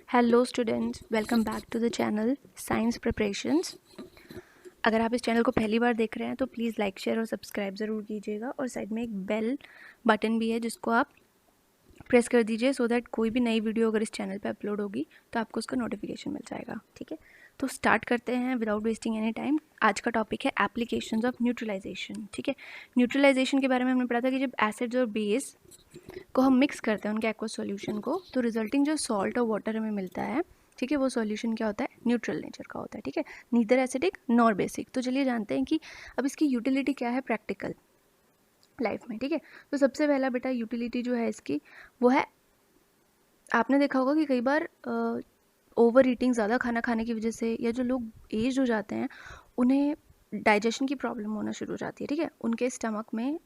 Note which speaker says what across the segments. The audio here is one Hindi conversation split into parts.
Speaker 1: Hello students, welcome back to the channel science preparations. अगर आप इस चैनल को पहली बार देख रहे हैं तो प्लीज़ लाइक शेयर और सब्सक्राइब ज़रूर कीजिएगा और साइड में एक बेल बटन भी है जिसको आप प्रेस कर दीजिए सो दैट कोई भी नई वीडियो अगर इस चैनल पे अपलोड होगी तो आपको उसका नोटिफिकेशन मिल जाएगा। ठीक है, तो स्टार्ट करते हैं विदाउट वेस्टिंग एनी टाइम। आज का टॉपिक है एप्लीकेशंस ऑफ न्यूट्रलाइजेशन। ठीक है, न्यूट्रलाइजेशन के बारे में हमने पढ़ा था कि जब एसिड्स और बेस को हम मिक्स करते हैं उनके एक्वस सॉल्यूशन को, तो रिजल्टिंग जो सॉल्ट और वाटर हमें मिलता है, ठीक है, वो सॉल्यूशन क्या होता है, न्यूट्रल नेचर का होता है। ठीक है, नीदर एसिडिक नॉर बेसिक। तो चलिए जानते हैं कि अब इसकी यूटिलिटी क्या है प्रैक्टिकल लाइफ में। ठीक है, तो सबसे पहला बेटा यूटिलिटी जो है इसकी वो है, आपने देखा होगा कि कई बार ओवर ईटिंग, ज़्यादा खाना खाने की वजह से, या जो लोग एज हो जाते हैं उन्हें डाइजेशन की प्रॉब्लम होना शुरू हो जाती है। ठीक है, उनके स्टमक में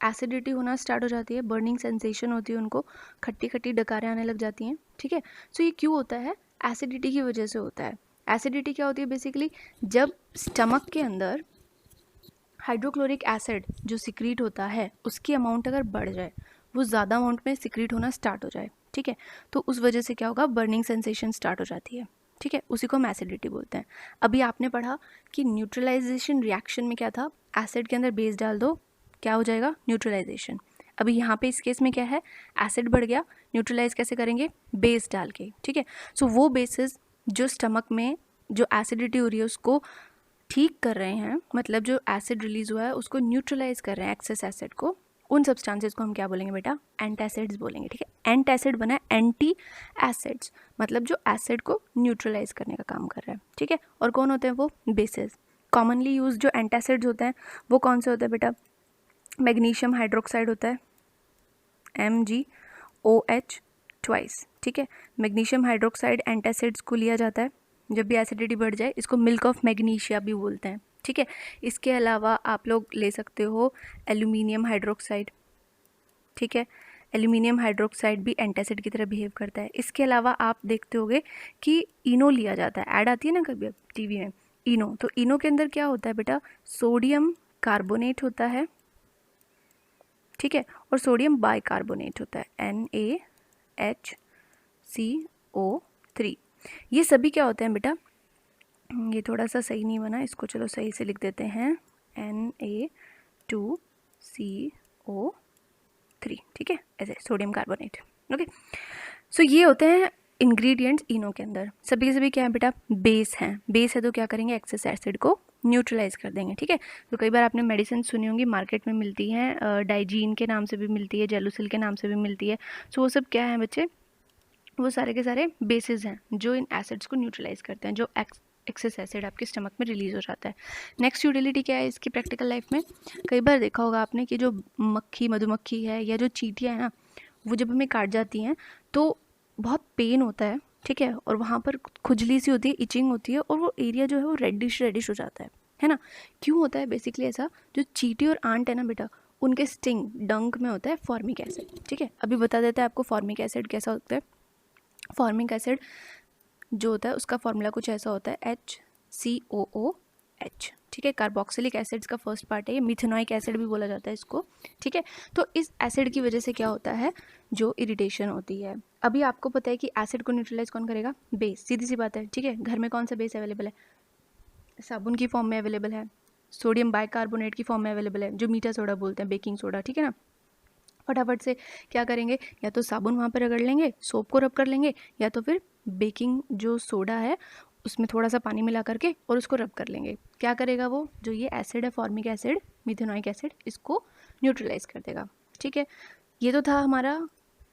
Speaker 1: एसिडिटी होना स्टार्ट हो जाती है, बर्निंग सेंसेशन होती है, उनको खट्टी खट्टी डकारें आने लग जाती हैं। ठीक है, सो ये क्यों होता है? एसिडिटी की वजह से होता है। एसिडिटी क्या होती है? बेसिकली जब स्टमक के अंदर हाइड्रोक्लोरिक एसिड जो सिक्रीट होता है उसकी अमाउंट अगर बढ़ जाए, वो ज़्यादा अमाउंट में सिक्रीट होना स्टार्ट हो जाए, ठीक है, तो उस वजह से क्या होगा, बर्निंग सेंसेशन स्टार्ट हो जाती है। ठीक है, उसी को हम एसिडिटी बोलते हैं। अभी आपने पढ़ा कि न्यूट्रलाइजेशन रिएक्शन में क्या था, एसिड के अंदर बेस डाल दो, क्या हो जाएगा, न्यूट्रलाइजेशन। अभी यहाँ पे इस केस में क्या है, एसिड बढ़ गया, न्यूट्रलाइज कैसे करेंगे, बेस डाल के। ठीक है, सो वो बेसिस जो स्टमक में जो एसिडिटी हो रही है उसको ठीक कर रहे हैं, मतलब जो एसिड रिलीज हुआ है उसको न्यूट्रलाइज कर रहे हैं, एक्सेस एसिड को, उन सब्सटेंसेस को हम क्या बोलेंगे बेटा, एंटासिड्स बोलेंगे। ठीक है, एंटासिड बना है एंटी एसिड्स, मतलब जो एसिड को न्यूट्रलाइज करने का काम कर रहा है। ठीक है, और कौन होते हैं वो, बेसिस। कॉमनली यूज जो एंटासिड्स होते हैं वो कौन से होते हैं बेटा, मैग्नीशियम हाइड्रोक्साइड होता है, MgOH ट्वाइस। ठीक है, मैग्नीशियम हाइड्रोक्साइड एंटासिड्स को लिया जाता है जब भी एसिडिटी बढ़ जाए, इसको मिल्क ऑफ मैग्नीशिया भी बोलते हैं। ठीक है, इसके अलावा आप लोग ले सकते हो एल्यूमिनियम हाइड्रोक्साइड। ठीक है, एल्यूमिनियम हाइड्रोक्साइड भी एंटासिड की तरह बिहेव करता है। इसके अलावा आप देखते होगे कि इनो लिया जाता है, ऐड आती है ना कभी टीवी में, इनो। तो इनो के अंदर क्या होता है बेटा, सोडियम कार्बोनेट होता है, ठीक है, और सोडियम बाइकार्बोनेट होता है, NaHCO3। ये सभी क्या होते हैं बेटा, ये थोड़ा सा सही नहीं बना, इसको चलो सही से लिख देते हैं, Na2CO3। ठीक है, ऐसे सोडियम कार्बोनेट। ओके, सो ये होते हैं इंग्रेडिएंट्स इनो के अंदर। सभी के सभी क्या है बेटा, बेस हैं। बेस है तो क्या करेंगे, एक्सेस एसिड को न्यूट्रलाइज कर देंगे। ठीक है, तो कई बार आपने मेडिसिन सुनी होंगी, मार्केट में मिलती हैं, डाइजीन के नाम से भी मिलती है, जेलुसिल के नाम से भी मिलती है। सो वो सब क्या है बच्चे, वो सारे के सारे बेसिस हैं जो इन एसिड्स को न्यूट्रलाइज करते हैं, जो एक्सेस एसिड आपके स्टमक में रिलीज हो जाता है। नेक्स्ट यूटिलिटी क्या है इसकी प्रैक्टिकल लाइफ में, कई बार देखा होगा आपने कि जो मक्खी, मधुमक्खी है, या जो चींटियाँ हैं ना, वो जब हमें काट जाती हैं तो बहुत पेन होता है। ठीक है, और वहाँ पर खुजली सी होती है, इचिंग होती है, और वो एरिया जो है वो रेडिश रेडिश हो जाता है ना। क्यों होता है बेसिकली ऐसा, जो चींटी और आंट है ना बेटा, उनके स्टिंग डंक में होता है फॉर्मिक एसिड। ठीक है, अभी बता देते हैं आपको फॉर्मिक एसिड कैसा होता है। फॉर्मिक एसिड जो होता है उसका फॉर्मूला कुछ ऐसा होता है, HCOOH। ठीक है, कार्बोक्सिलिक एसिड्स का फर्स्ट पार्ट है, ये मिथेनोइक एसिड भी बोला जाता है इसको। ठीक है, तो इस एसिड की वजह से क्या होता है, जो इरिटेशन होती है। अभी आपको पता है कि एसिड को न्यूट्रलाइज कौन करेगा, बेस, सीधी सी बात है। ठीक है, घर में कौन सा बेस अवेलेबल है, साबुन की फॉर्म में अवेलेबल है, सोडियम बाइकार्बोनेट की फॉर्म में अवेलेबल है, जो मीठा सोडा बोलते हैं, बेकिंग सोडा। ठीक है ना, फटाफट से क्या करेंगे, या तो साबुन वहाँ पर रगड़ लेंगे, सोप को रब कर लेंगे, या तो फिर बेकिंग जो सोडा है उसमें थोड़ा सा पानी मिला करके और उसको रब कर लेंगे। क्या करेगा वो, जो ये एसिड है फॉर्मिक एसिड, मिथेनोइक एसिड, इसको न्यूट्रलाइज कर देगा। ठीक है, ये तो था हमारा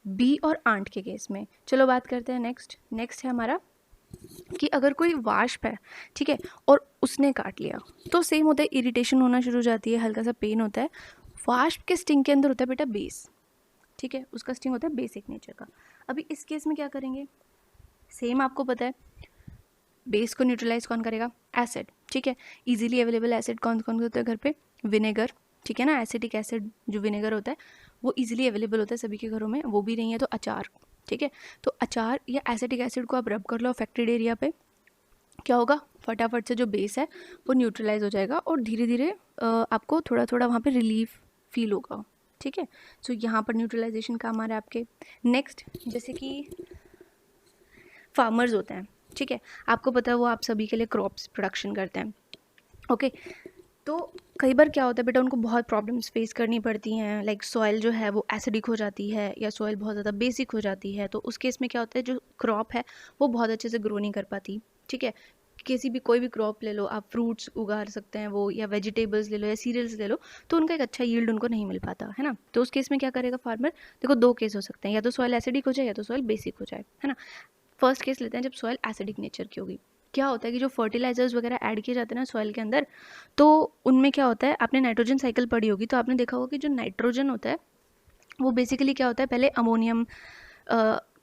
Speaker 1: बी और आंट के केस में। चलो बात करते हैं नेक्स्ट है हमारा कि अगर कोई वाष्प है, ठीक है, और उसने काट लिया तो सेम होता है, इरिटेशन होना शुरू हो जाती है, हल्का सा पेन होता है। वाष्प के स्टिंग के अंदर होता है बेटा बेस। ठीक है, उसका स्टिंग होता है बेसिक नेचर का। अभी इस केस में क्या करेंगे, सेम आपको पता है, बेस को न्यूट्रलाइज कौन करेगा, एसिड। ठीक है, इजीली अवेलेबल एसिड कौन कौन होता है घर पे, विनेगर। ठीक है ना, एसिटिक एसिड जो विनेगर होता है वो इजीली अवेलेबल होता है सभी के घरों में, वो भी नहीं है तो अचार। ठीक है, तो अचार या एसिटिक एसिड को आप रब कर लो अफेक्टेड एरिया पे, क्या होगा, फटाफट से जो बेस है वो न्यूट्रलाइज हो जाएगा और धीरे धीरे आपको थोड़ा थोड़ा वहाँ पे रिलीफ फील होगा। ठीक है, सो यहाँ पर न्यूट्रलाइजेशन काम आ रहा है आपके। नेक्स्ट, जैसे कि फार्मर्स होते हैं, ठीक है, आपको पता है वो आप सभी के लिए क्रॉप्स प्रोडक्शन करते हैं, ओके। तो कई बार क्या होता है बेटा, उनको बहुत प्रॉब्लम्स फेस करनी पड़ती हैं, लाइक सॉइल जो है वो एसिडिक हो जाती है या सॉइल बहुत ज़्यादा बेसिक हो जाती है, तो उस केस में क्या होता है, जो क्रॉप है वो बहुत अच्छे से ग्रो नहीं कर पाती, ठीक है। किसी भी कोई भी क्रॉप ले लो आप, फ्रूट्स उगा सकते हैं वो, या वेजिटेबल्स ले लो या सीरियल्स ले लो, तो उनका एक अच्छा यील्ड उनको नहीं मिल पाता है ना। तो उस केस में क्या करेगा फार्मर, देखो दो केस हो सकते हैं, या तो सॉइल एसिडिक हो जाए या तो सॉइल बेसिक हो जाए, है ना। फर्स्ट केस लेते हैं जब सॉइल एसिडिक नेचर की होगी। क्या होता है कि जो फर्टिलाइजर्स वगैरह ऐड किए जाते हैं ना सॉइल के अंदर, तो उनमें क्या होता है, आपने नाइट्रोजन साइकिल पढ़ी होगी तो आपने देखा होगा कि जो नाइट्रोजन होता है वो बेसिकली क्या होता है, पहले अमोनियम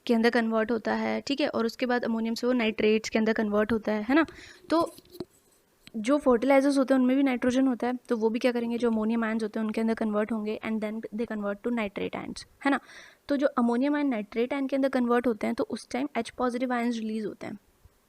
Speaker 1: के अंदर कन्वर्ट होता है, ठीक है, और उसके बाद अमोनियम से वो नाइट्रेट्स के अंदर कन्वर्ट होता है ना। तो जो फर्टिलाइजर्स होते हैं उनमें भी नाइट्रोजन होता है, तो वो भी क्या करेंगे, जो अमोनियम आयंस होते हैं उनके अंदर कन्वर्ट होंगे and then they convert to nitrate ions, है ना। तो जो अमोनियम आयन नाइट्रेट आयन के अंदर कन्वर्ट होते हैं तो उस time H positive ions release होते हैं,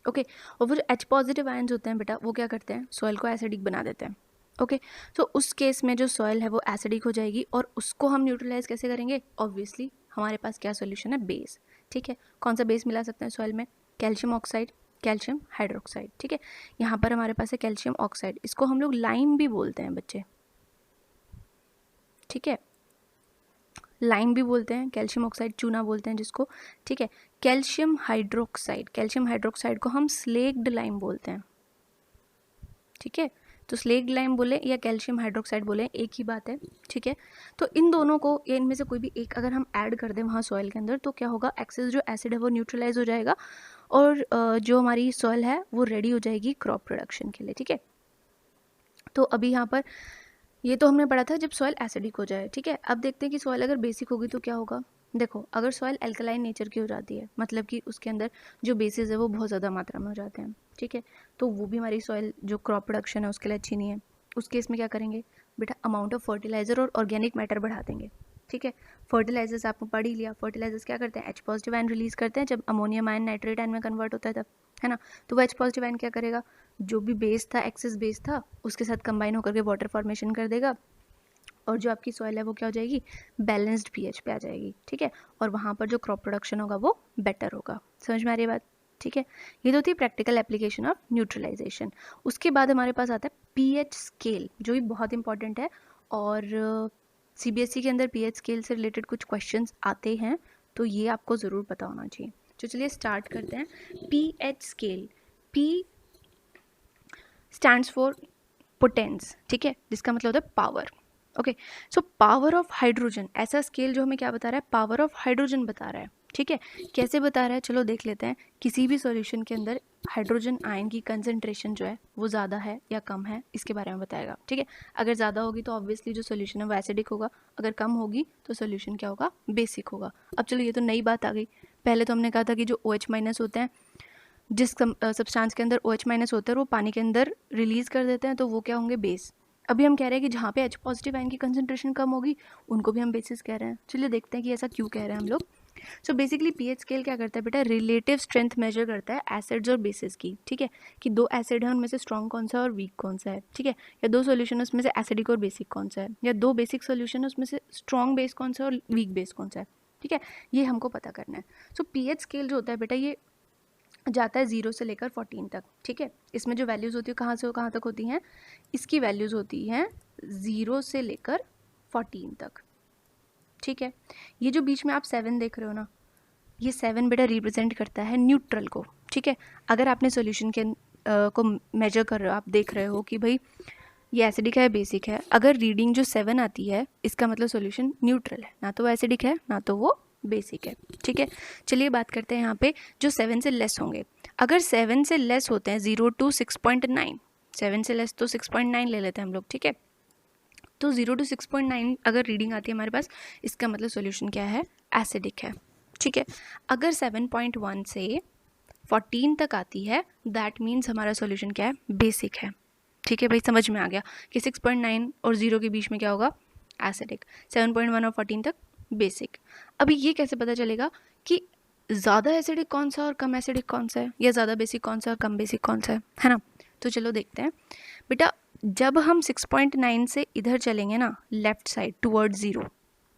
Speaker 1: ओके। और वो जो H पॉजिटिव आयंस होते हैं बेटा, वो क्या करते हैं, सॉइल को एसिडिक बना देते हैं, ओके। तो उस केस में जो सॉइल है वो एसिडिक हो जाएगी, और उसको हम न्यूट्रलाइज कैसे करेंगे, ऑब्वियसली हमारे पास क्या सोल्यूशन है, बेस, ठीक है। कौन सा बेस मिला सकते हैं सॉइल में, कैल्शियम ऑक्साइड, कैल्शियम हाइड्रोक्साइड, ठीक है। यहाँ पर हमारे पास है कैल्शियम ऑक्साइड, इसको हम लोग लाइम भी बोलते हैं बच्चे, ठीक है, लाइम भी बोलते हैं, कैल्शियम ऑक्साइड चूना बोलते हैं जिसको, ठीक है। कैल्शियम हाइड्रोक्साइड को हम स्लेक्ड लाइम बोलते हैं, ठीक है। तो स्लेक्ड लाइम बोले या कैल्शियम हाइड्रोक्साइड बोले, एक ही बात है, ठीक है। तो इन दोनों को या इनमें से कोई भी एक अगर हम ऐड कर दें वहाँ सॉइल के अंदर, तो क्या होगा, एक्सेस जो एसिड है वो न्यूट्रलाइज हो जाएगा, और जो हमारी सॉइल है वो रेडी हो जाएगी क्रॉप प्रोडक्शन के लिए, ठीक है। तो अभी यहाँ पर ये तो हमने पढ़ा था जब सॉइल एसिडिक हो जाए, ठीक है। अब देखते हैं कि सॉइल अगर बेसिक होगी तो क्या होगा। देखो अगर सॉइल एल्कलाइन नेचर की हो जाती है, मतलब कि उसके अंदर जो बेसिस है वो बहुत ज़्यादा मात्रा में हो जाते हैं, ठीक है, तो वो भी हमारी सॉइल जो क्रॉप प्रोडक्शन है उसके लिए अच्छी नहीं है। उस केस में क्या करेंगे बेटा, अमाउंट ऑफ फर्टिलाइजर और ऑर्गेनिक मैटर बढ़ा देंगे, ठीक है। फर्टिलाइजर्स आपको पढ़ ही लिया, फर्टिलाइजर्स क्या करते हैं, H पॉजिटिव आयन रिलीज करते हैं जब अमोनियम आयन नाइट्रेट आयन में कन्वर्ट होता है तब, है ना। तो वो H पॉजिटिव आयन क्या करेगा, जो भी बेस था, एक्सेस बेस था, उसके साथ कंबाइन होकर के वाटर फॉर्मेशन कर देगा, और जो आपकी सॉइल है वो क्या हो जाएगी, बैलेंस्ड पीएच पे आ जाएगी, ठीक है। और वहाँ पर जो क्रॉप प्रोडक्शन होगा वो बेटर होगा। समझ में आ रही है बात, ठीक है। ये तो थी प्रैक्टिकल एप्लीकेशन ऑफ न्यूट्रलाइजेशन। उसके बाद हमारे पास आता है पीएच स्केल, जो भी बहुत इंपॉर्टेंट है, और सीबीएसई के अंदर पीएच स्केल से रिलेटेड कुछ क्वेश्चंस आते हैं, तो ये आपको ज़रूर पता होना चाहिए। तो चलिए स्टार्ट करते हैं। PH scale, P stands for potence, ठीक है, जिसका मतलब होता है power, okay. So power of hydrogen, ऐसा स्केल जो हमें क्या बता रहा है, पावर ऑफ हाइड्रोजन बता रहा है, ठीक है। कैसे बता रहा है, चलो देख लेते हैं। किसी भी सॉल्यूशन के अंदर हाइड्रोजन आयन की कंसंट्रेशन जो है वो ज़्यादा है या कम है, इसके बारे में बताएगा, ठीक है। अगर ज़्यादा होगी तो ऑब्वियसली जो सोल्यूशन है वो एसिडिक होगा, अगर कम होगी तो सोल्यूशन क्या होगा, बेसिक होगा। अब चलो ये तो नई बात आ गई, पहले तो हमने कहा था कि जो OH माइनस होते हैं, जिस सब्सटेंस के अंदर OH माइनस होता है वो पानी के अंदर रिलीज़ कर देते हैं, तो वो क्या होंगे, बेस। अभी हम कह रहे हैं कि जहाँ पे H पॉजिटिव आयन की कंसंट्रेशन कम होगी उनको भी हम बेसिस कह रहे हैं। चलिए देखते हैं कि ऐसा क्यों कह रहे हैं हम लोग। सो बेसिकली पीएच स्केल क्या करता है बेटा, रिलेटिव स्ट्रेंथ मेजर करता है एसिड्स और बेसिस की, ठीक है, कि दो एसिड है उनमें से स्ट्रॉन्ग कौन सा है और वीक कौन सा है, ठीक है, या दो सोल्यूशन उसमें से एसिडिक और बेसिक कौन सा है, या दो बेसिक सोल्यूशन है उसमें से स्ट्रॉन्ग बेस कौन सा है और वीक बेस कौन सा है, ठीक है, ये हमको पता करना है। सो पीएच स्केल जो होता है बेटा, ये जाता है 0 से लेकर 14 तक, ठीक है। इसमें जो वैल्यूज़ होती है कहाँ से कहाँ तक होती हैं, इसकी वैल्यूज़ होती हैं 0 से लेकर 14 तक, ठीक है। ये जो बीच में आप 7 देख रहे हो ना, ये 7 बेटा रिप्रेजेंट करता है न्यूट्रल को, ठीक है। अगर आपने सॉल्यूशन के को मेजर कर रहे हो, आप देख रहे हो कि भाई ये एसिडिक है बेसिक है, अगर रीडिंग जो 7 आती है इसका मतलब सॉल्यूशन न्यूट्रल है, ना तो वो एसिडिक है ना तो वो बेसिक है, ठीक है। चलिए बात करते हैं यहाँ पे जो 7 से लेस होंगे। अगर 7 से लेस होते हैं 0 to 6.9, 7 से लेस तो 6.9 ले लेते हैं हम लोग, ठीक है। तो 0 to 6.9 अगर रीडिंग आती है हमारे पास, इसका मतलब सॉल्यूशन क्या है, एसिडिक है, ठीक है। अगर 7.1 से 14 तक आती है, दैट मीन्स हमारा सॉल्यूशन क्या है, बेसिक है, ठीक है भाई। समझ में आ गया कि 6.9 और 0 के बीच में क्या होगा, एसिडिक, 7.1 और 14 तक बेसिक। अभी ये कैसे पता चलेगा कि ज़्यादा एसिडिक कौन सा और कम एसिडिक कौन सा है, या ज़्यादा बेसिक कौन सा और कम बेसिक कौन सा है ना। तो चलो देखते हैं बेटा, जब हम 6.9 से इधर चलेंगे ना, लेफ्ट साइड टुवर्ड 0,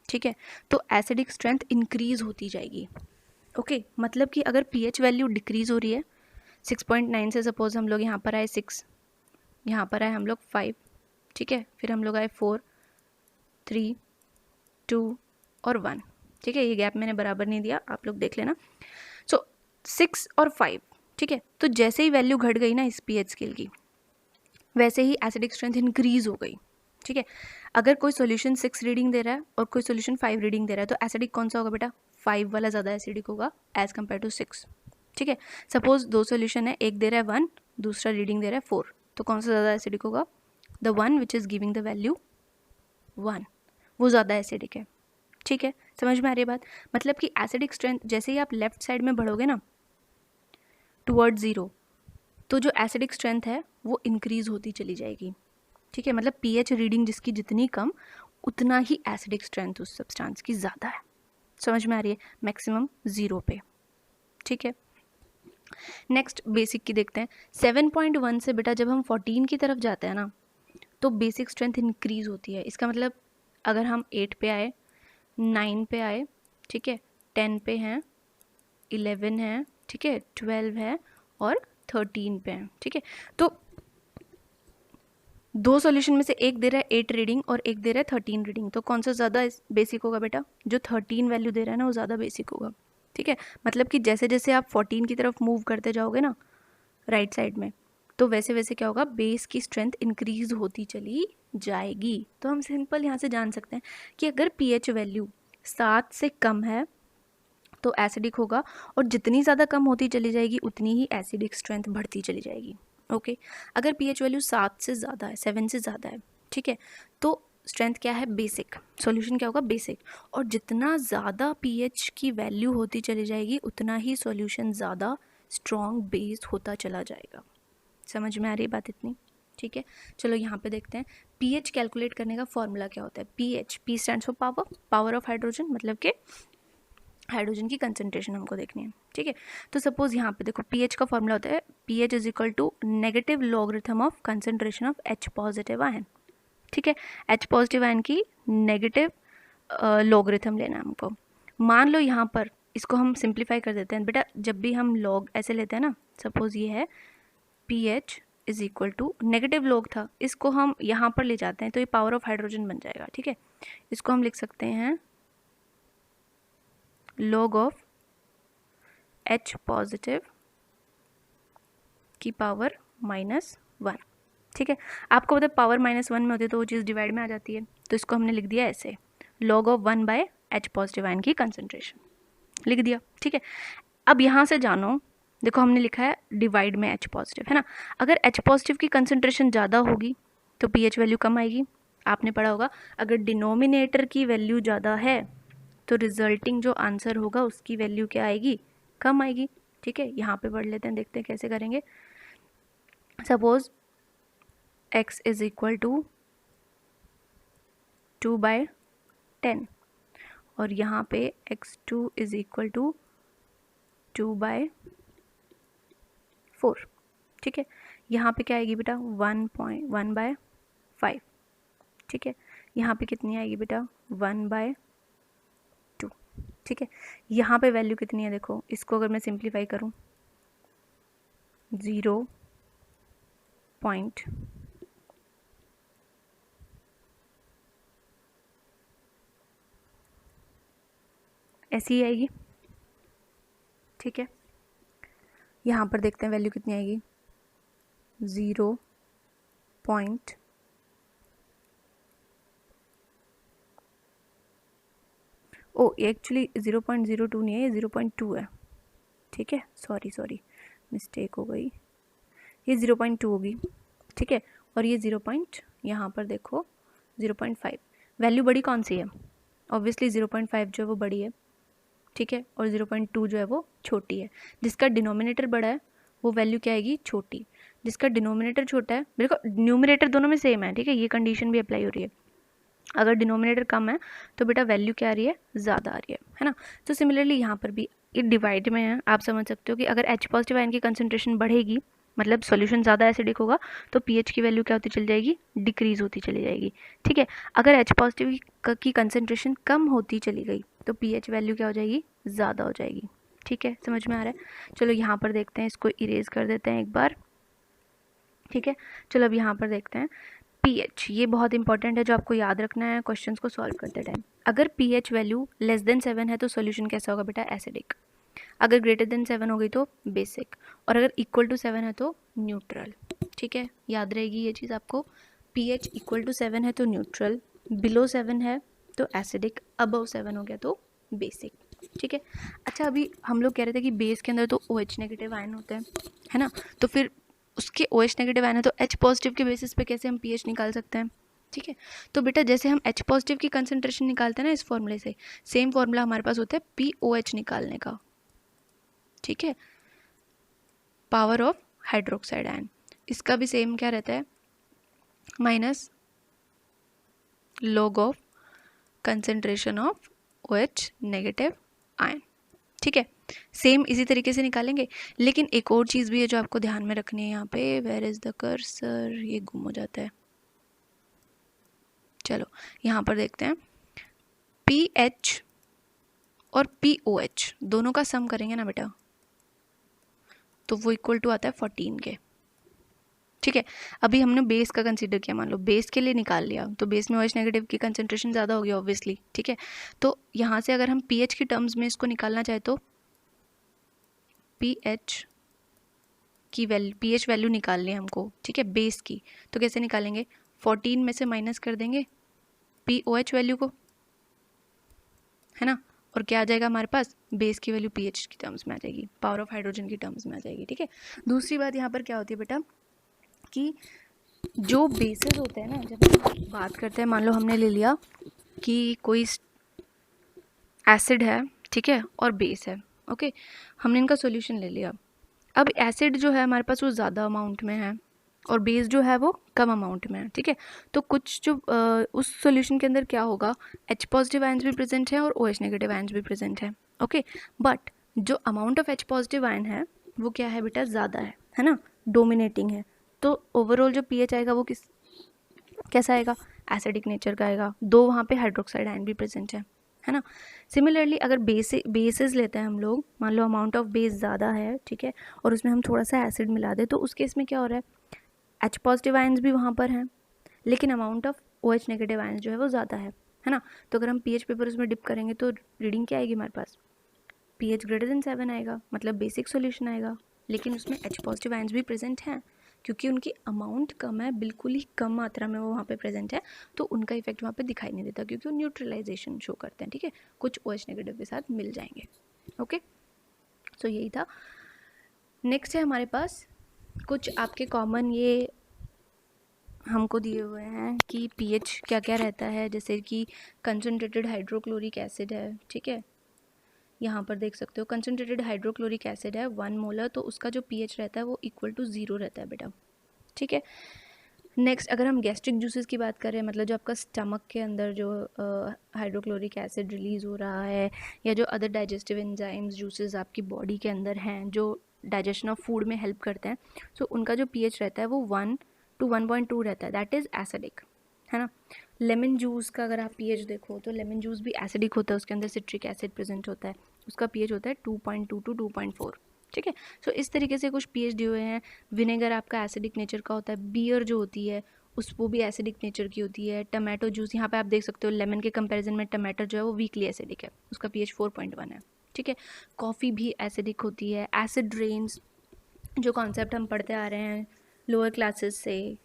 Speaker 1: ठीक है, तो एसिडिक स्ट्रेंथ इंक्रीज होती जाएगी, ओके मतलब कि अगर pH वैल्यू डिक्रीज़ हो रही है 6.9 से, सपोज हम लोग यहाँ पर आए 6, यहाँ पर आए हम लोग 5, ठीक है, फिर हम लोग आए 4, 3, 2 और 1, ठीक है, ये गैप मैंने बराबर नहीं दिया, आप लोग देख लेना। सो 6 और 5, ठीक है, तो जैसे ही वैल्यू घट गई ना इस pH स्केल की, वैसे ही एसिडिक स्ट्रेंथ इंक्रीज हो गई, ठीक है। अगर कोई सॉल्यूशन 6 रीडिंग दे रहा है और कोई सॉल्यूशन 5 रीडिंग दे रहा है, तो एसिडिक कौन सा होगा बेटा? 5 वाला ज़्यादा एसिडिक होगा एज कम्पेयर टू 6, ठीक है। सपोज दो सॉल्यूशन है, एक दे रहा है 1, दूसरा रीडिंग दे रहा है 4, तो कौन सा ज़्यादा एसिडिक होगा? The one which is giving the value 1, वो ज़्यादा एसिडिक है, ठीक है। समझ में आ रही है बात? मतलब कि एसिडिक स्ट्रेंथ जैसे ही आप लेफ्ट साइड में बढ़ोगे ना टुवर्ड 0, तो जो एसिडिक स्ट्रेंथ है वो इंक्रीज होती चली जाएगी, ठीक है। मतलब pH रीडिंग जिसकी जितनी कम, उतना ही एसिडिक स्ट्रेंथ उस सब्सटेंस की ज़्यादा है। समझ में आ रही है? मैक्सिमम 0 पे, ठीक है। नेक्स्ट बेसिक की देखते हैं। 7.1 से बेटा जब हम 14 की तरफ जाते हैं ना, तो बेसिक स्ट्रेंथ इंक्रीज होती है। इसका मतलब अगर हम 8 पे आए, 9 पे आए, ठीक है, 10 पे हैं, 11 है, ठीक है, 12 है और 13 पे हैं, ठीक है। तो दो सॉल्यूशन में से एक दे रहा है 8 रीडिंग और एक दे रहा है 13 रीडिंग, तो कौन सा ज़्यादा बेसिक होगा बेटा? जो 13 वैल्यू दे रहा है ना वो ज़्यादा बेसिक होगा, ठीक है। मतलब कि जैसे जैसे आप 14 की तरफ मूव करते जाओगे ना राइट साइड में, तो वैसे वैसे क्या होगा? बेस की स्ट्रेंथ इंक्रीज होती चली जाएगी। तो हम सिंपल यहाँ से जान सकते हैं कि अगर pH वैल्यू 7 से कम है तो एसिडिक होगा, और जितनी ज़्यादा कम होती चली जाएगी उतनी ही एसिडिक स्ट्रेंथ बढ़ती चली जाएगी, ओके। अगर pH वैल्यू 7 से ज़्यादा है, 7 से ज़्यादा है, ठीक है, तो स्ट्रेंथ क्या है? बेसिक। सॉल्यूशन क्या होगा? बेसिक। और जितना ज़्यादा pH की वैल्यू होती चली जाएगी उतना ही सॉल्यूशन ज़्यादा स्ट्रॉन्ग बेस होता चला जाएगा। समझ में आ रही बात इतनी? ठीक है, चलो यहाँ पे देखते हैं pH कैलकुलेट करने का फॉर्मूला क्या होता है। pH, P stands for power, power of hydrogen, मतलब कि हाइड्रोजन की कंसंट्रेशन हमको देखनी है, ठीक है। तो सपोज यहाँ पे देखो pH का फॉर्मूला होता है pH is equal to negative logarithm of concentration of H positive ion, ठीक है। H पॉजिटिव आयन की नेगेटिव लॉगरिथम लेना है हमको। मान लो यहाँ पर इसको हम सिंप्लीफाई कर देते हैं बेटा, जब भी हम लॉग ऐसे लेते हैं ना, सपोज ये है pH is equal to negative log था, इसको हम यहाँ पर ले जाते हैं तो ये पावर ऑफ हाइड्रोजन बन जाएगा, ठीक है। इसको हम लिख सकते हैं log ऑफ H पॉजिटिव की पावर -1, ठीक है। आपको पता है पावर -1 में होती है तो वो चीज़ डिवाइड में आ जाती है, तो इसको हमने लिख दिया ऐसे, log of 1 by H positive ion की कंसंट्रेशन लिख दिया, ठीक है। अब यहाँ से जानो, देखो हमने लिखा है डिवाइड में H पॉजिटिव, है ना। अगर H पॉजिटिव की कंसंट्रेशन ज़्यादा होगी तो pH वैल्यू कम आएगी। आपने पढ़ा होगा अगर डिनोमिनेटर की वैल्यू ज़्यादा है तो रिजल्टिंग जो आंसर होगा उसकी वैल्यू क्या आएगी? कम आएगी, ठीक है। यहाँ पे पढ़ लेते हैं, देखते हैं कैसे करेंगे। Suppose x is equal to 2/10 और यहाँ पे x2 इज इक्वल टू 2/4, ठीक है। यहाँ पे क्या आएगी बेटा? 1/5, ठीक है। यहाँ पे कितनी आएगी बेटा? 1/2, ठीक है। यहाँ पे वैल्यू कितनी है देखो, इसको अगर मैं सिंप्लीफाई करूँ 0. ऐसी ही आएगी, ठीक है। यहाँ पर देखते हैं वैल्यू कितनी आएगी, 0. ओ एक्चुअली 0.02 नहीं है, ये 0.2 है, ठीक है। सॉरी मिस्टेक हो गई, ये 0.2 होगी, ठीक है। और ये 0. यहाँ पर देखो 0.5, वैल्यू बड़ी कौन सी है? ऑब्वियसली 0.5 जो है वो बड़ी है, ठीक है, और 0.2 जो है वो छोटी है। जिसका डिनोमिनेटर बड़ा है वो वैल्यू क्या आएगी? छोटी। जिसका डिनोमिनेटर छोटा है, देखो न्यूमरेटर दोनों में सेम है, ठीक है, ये कंडीशन भी अप्लाई हो रही है। अगर डिनोमिनेटर कम है तो बेटा वैल्यू क्या आ रही है? ज़्यादा आ रही है ना। तो सिमिलरली यहाँ पर भी ये डिवाइड में है, आप समझ सकते हो कि अगर H पॉजिटिव आयन की कंसंट्रेशन बढ़ेगी, मतलब सॉल्यूशन ज़्यादा एसिडिक होगा, तो pH की वैल्यू क्या होती चली जाएगी? डिक्रीज होती चली जाएगी, ठीक है। अगर H पॉजिटिव की कंसंट्रेशन कम होती चली गई तो pH वैल्यू क्या हो जाएगी? ज़्यादा हो जाएगी, ठीक है, समझ में आ रहा है। चलो यहाँ पर देखते हैं, इसको इरेज कर देते हैं एक बार, ठीक है। चलो अब यहाँ पर देखते हैं pH, ये बहुत इंपॉर्टेंट है जो आपको याद रखना है क्वेश्चंस को सॉल्व करते टाइम। अगर pH वैल्यू लेस देन 7 है तो सॉल्यूशन कैसा होगा बेटा, एसिडिक। अगर ग्रेटर देन 7 हो गई तो बेसिक, और अगर इक्वल टू 7 है तो न्यूट्रल, ठीक है, याद रहेगी ये चीज़ आपको। pH इक्वल टू 7 है तो न्यूट्रल, बिलो 7 है तो एसिडिक, अबव 7 हो गया तो बेसिक, ठीक है। अच्छा, अभी हम लोग कह रहे थे कि बेस के अंदर तो OH नेगेटिव आयन होते हैं, है ना, तो फिर उसके OH नेगेटिव आयन है तो H पॉजिटिव के बेसिस पे कैसे हम pH निकाल सकते हैं, ठीक है। तो बेटा जैसे हम H पॉजिटिव की कंसंट्रेशन निकालते हैं ना इस फॉर्मूले से, सेम फॉर्मूला हमारे पास होता है POH निकालने का, ठीक है, पावर ऑफ हाइड्रोक्साइड आयन। इसका भी सेम क्या रहता है, minus log of concentration of OH negative ion, ठीक है। सेम इसी तरीके से निकालेंगे, लेकिन एक और चीज़ भी है जो आपको ध्यान में रखनी है यहाँ पे। वेयर इज द कर्सर, ये गुम हो जाता है। चलो यहाँ पर देखते हैं, pH और POH दोनों का सम करेंगे ना बेटा, तो वो इक्वल टू आता है 14 के, ठीक है। अभी हमने बेस का कंसीडर किया, मान लो बेस के लिए निकाल लिया, तो बेस में OH नेगेटिव की कंसंट्रेशन ज़्यादा होगी ऑब्वियसली, ठीक है। तो यहाँ से अगर हम pH की टर्म्स में इसको निकालना चाहे तो pH की pH वैल्यू निकालनी है हमको, ठीक है, बेस की। तो कैसे निकालेंगे, 14 में से माइनस कर देंगे POH वैल्यू को, है ना, और क्या आ जाएगा हमारे पास, बेस की वैल्यू pH की टर्म्स में आ जाएगी, पावर ऑफ हाइड्रोजन की टर्म्स में आ जाएगी, ठीक है। दूसरी बात यहाँ पर क्या होती है बेटा कि जो बेसेस होते हैं ना, जब हम बात करते हैं, मान लो हमने ले लिया कि कोई एसिड है, ठीक है, और बेस है, ओके, हमने इनका सॉल्यूशन ले लिया। अब एसिड जो है हमारे पास वो ज़्यादा अमाउंट में है और बेस जो है वो कम अमाउंट में है, ठीक है। तो कुछ जो उस सॉल्यूशन के अंदर क्या होगा, H पॉजिटिव आयन्स भी प्रेजेंट है और OH नेगेटिव आयन्स भी प्रेजेंट है, ओके। बट जो amount of H positive ion है वो क्या है बेटा, ज़्यादा है ना, डोमिनेटिंग है। तो ओवरऑल जो pH आएगा वो कैसा आएगा, एसिडिक नेचर का आएगा, दो वहाँ पे हाइड्रोक्साइड आयन भी प्रेजेंट है ना। सिमिलरली अगर बेसेस लेते हैं हम लोग, मान लो अमाउंट ऑफ बेस ज़्यादा है, ठीक है, और उसमें हम थोड़ा सा एसिड मिला दें, तो उस केस में क्या हो रहा है, H पॉजिटिव आयन्स भी वहाँ पर हैं, लेकिन amount of OH negative ions जो है वो ज़्यादा है ना। तो अगर हम pH पेपर उसमें डिप करेंगे तो रीडिंग क्या आएगी हमारे पास, pH ग्रेटर देन 7 आएगा, मतलब बेसिक सॉल्यूशन आएगा, लेकिन उसमें H पॉजिटिव आयन्स भी प्रेजेंट हैं, क्योंकि उनकी अमाउंट कम है, बिल्कुल ही कम मात्रा में वो वहाँ पे प्रेजेंट है, तो उनका इफेक्ट वहाँ पे दिखाई नहीं देता, क्योंकि वो न्यूट्रलाइजेशन शो करते हैं, ठीक है, कुछ OH नेगेटिव के साथ मिल जाएंगे, ओके। सो यही था। नेक्स्ट है हमारे पास कुछ आपके कॉमन ये हमको दिए हुए हैं कि pH क्या क्या रहता है, जैसे कि कंसनट्रेटेड हाइड्रोक्लोरिक एसिड है, ठीक है, यहाँ पर देख सकते हो कंसनट्रेटेड हाइड्रोक्लोरिक एसिड है 1 मोलर, तो उसका जो pH रहता है वो इक्वल टू 0 रहता है बेटा, ठीक है। नेक्स्ट अगर हम गैस्ट्रिक जूसेस की बात करें, मतलब जो आपका स्टमक के अंदर जो हाइड्रोक्लोरिक एसिड रिलीज़ हो रहा है, या जो अदर डाइजेस्टिव एंजाइम्स जूसेस आपकी बॉडी के अंदर हैं जो डाइजेशन ऑफ फूड में हेल्प करते हैं, सो उनका जो pH रहता है वो 1 to 1.2 रहता है, दैट इज़ एसिडिक, है ना। लेमन जूस का अगर आप pH देखो तो लेमन जूस भी एसिडिक होता है, उसके अंदर सिट्रिक एसिड प्रेजेंट होता है, उसका pH होता है 2.2 to 2.4, ठीक है। सो इस तरीके से कुछ pH दिए हुए हैं। विनेगर आपका एसिडिक नेचर का होता है, बियर जो होती है उस वो भी एसिडिक नेचर की होती है। टमाटो जूस, यहाँ पे आप देख सकते हो लेमन के कंपैरिजन में टमाटर जो है वो वीकली एसिडिक है, उसका pH 4.1 है, ठीक है। कॉफ़ी भी एसिडिक होती है। एसिड रेन्स जो कॉन्सेप्ट हम पढ़ते आ रहे हैं लोअर क्लासेस से,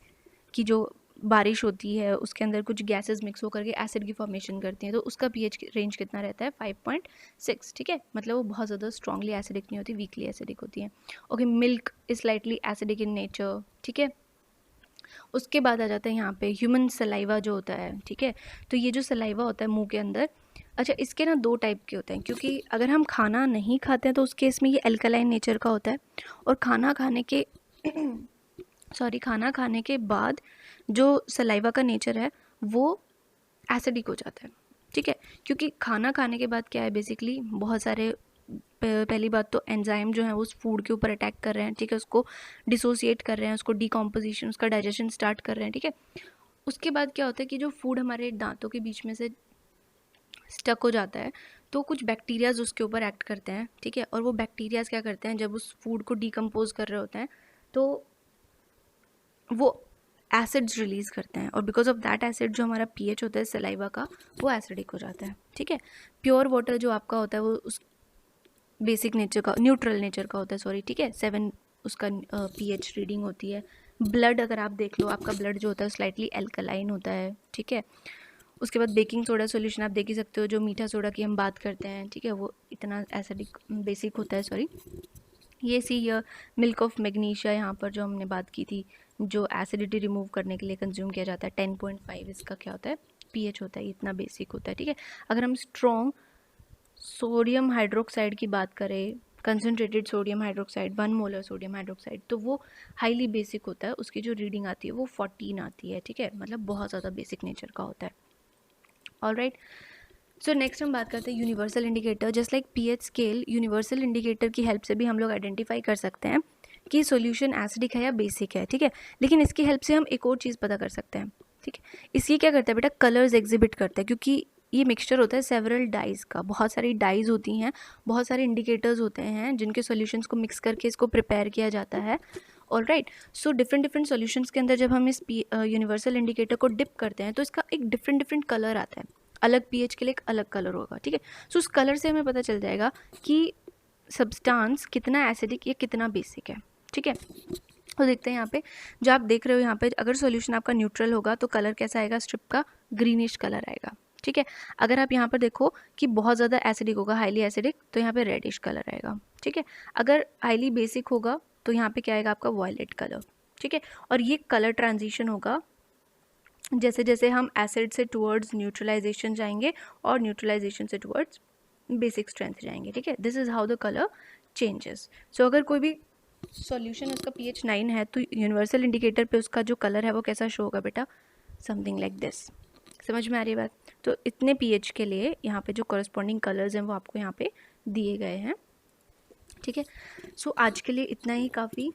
Speaker 1: कि जो बारिश होती है उसके अंदर कुछ गैसेस मिक्स होकर के एसिड की फॉर्मेशन करती हैं, तो उसका pH रेंज कितना रहता है 5.6, ठीक है, मतलब वो बहुत ज़्यादा स्ट्रांगली एसिडिक नहीं होती, वीकली एसिडिक होती है, okay. Milk is slightly acidic in nature, ठीक है। उसके बाद आ जाता है यहाँ पे ह्यूमन सलाइवा जो होता है, ठीक है। तो ये जो सलाइवा होता है मुंह के अंदर, अच्छा इसके ना दो टाइप के होते हैं, क्योंकि अगर हम खाना नहीं खाते हैं तो उस केस में ये अल्कलाइन नेचर का होता है, और खाना खाने के बाद जो सलाइवा का नेचर है वो एसिडिक हो जाता है, ठीक है। क्योंकि खाना खाने के बाद क्या है, बेसिकली बहुत सारे पहली बात तो एंजाइम जो है वो उस फूड के ऊपर अटैक कर रहे हैं, ठीक है, उसको डिसोसिएट कर रहे हैं, उसको डिकम्पोजिशन, उसका डाइजेशन स्टार्ट कर रहे हैं, ठीक है। उसके बाद क्या होता है कि जो फूड हमारे दांतों के बीच में से स्टक हो जाता है, तो कुछ बैक्टीरियाज उसके ऊपर एक्ट करते हैं, ठीक है, और वो बैक्टीरियाज क्या करते हैं, जब उस फूड को डिकम्पोज कर रहे होते हैं तो वो एसिड्स रिलीज़ करते हैं, और बिकॉज ऑफ दैट एसिड जो हमारा पीएच होता है सलाइवा का वो एसिडिक हो जाता है, ठीक है। प्योर वाटर जो आपका होता है वो उस बेसिक नेचर का, न्यूट्रल नेचर का होता है, सॉरी, ठीक है, 7 उसका पीएच रीडिंग होती है। ब्लड अगर आप देख लो, आपका ब्लड जो होता है स्लाइटली एल्कलाइन होता है, ठीक है। उसके बाद बेकिंग सोडा सॉल्यूशन आप देख ही सकते हो, जो मीठा सोडा की हम बात करते हैं, ठीक है, वो इतना एसिडिक बेसिक होता है, सॉरी। ये सी मिल्क ऑफ मैग्नीशिया यहाँ पर जो हमने बात की थी, जो एसिडिटी रिमूव करने के लिए कंज्यूम किया जाता है, 10.5 इसका क्या होता है, पीएच होता है, इतना बेसिक होता है, ठीक है। अगर हम स्ट्रॉन्ग सोडियम हाइड्रोक्साइड की बात करें, concentrated sodium hydroxide, 1 molar sodium hydroxide, तो वो हाईली बेसिक होता है, उसकी जो रीडिंग आती है वो 14 आती है, ठीक है, मतलब बहुत ज़्यादा बेसिक नेचर का होता है। ऑलराइट, सो नेक्स्ट हम बात करते हैं universal indicator. Just like pH scale, universal indicator की हेल्प से भी हम लोग आइडेंटिफाई कर सकते हैं कि सॉल्यूशन एसिडिक है या बेसिक है, ठीक है। लेकिन इसकी हेल्प से हम एक और चीज़ पता कर सकते हैं, ठीक है। इसकी क्या करता है बेटा, कलर्स एग्जिबिट करता है, क्योंकि ये मिक्सचर होता है सेवरल डाइज का, बहुत सारी डाइज होती हैं, बहुत सारे इंडिकेटर्स होते हैं जिनके सॉल्यूशंस को मिक्स करके इसको प्रिपेयर किया जाता है। ऑलराइट, सो डिफरेंट सॉल्यूशंस के अंदर जब हम इस यूनिवर्सल इंडिकेटर को डिप करते हैं तो इसका एक डिफरेंट कलर आता है, अलग पीएच के लिए एक अलग कलर होगा, ठीक है। सो उस कलर से हमें पता चल जाएगा कि सब्सटेंस कितना एसिडिक या कितना बेसिक है, ठीक है। तो देखते हैं यहाँ पे, जो आप देख रहे हो यहाँ पे, अगर सॉल्यूशन आपका न्यूट्रल होगा तो कलर कैसा आएगा, स्ट्रिप का ग्रीनिश कलर आएगा, ठीक है। अगर आप यहाँ पर देखो कि बहुत ज़्यादा एसिडिक होगा, हाईली एसिडिक, तो यहाँ पे रेडिश कलर आएगा, ठीक है। अगर हाईली बेसिक होगा तो यहाँ पे क्या आएगा आपका वॉयलेट कलर, ठीक है। और ये कलर ट्रांजिशन होगा जैसे जैसे हम एसिड से टुवर्ड्स न्यूट्रलाइजेशन जाएंगे और न्यूट्रलाइजेशन से टुवर्ड्स बेसिक स्ट्रेंथ जाएंगे, ठीक है। This is how the colour changes. So अगर कोई भी सॉल्यूशन उसका पीएच 9 है तो यूनिवर्सल इंडिकेटर पे उसका जो कलर है वो कैसा शो होगा बेटा, समथिंग लाइक दिस। समझ में आ रही है बात? तो इतने पीएच के लिए यहाँ पे जो कॉरस्पॉन्डिंग कलर्स हैं वो आपको यहाँ पे दिए गए हैं, ठीक है। सो आज के लिए इतना ही काफ़ी।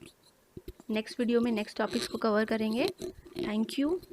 Speaker 1: नेक्स्ट वीडियो में नेक्स्ट टॉपिक्स को कवर करेंगे। Thank you.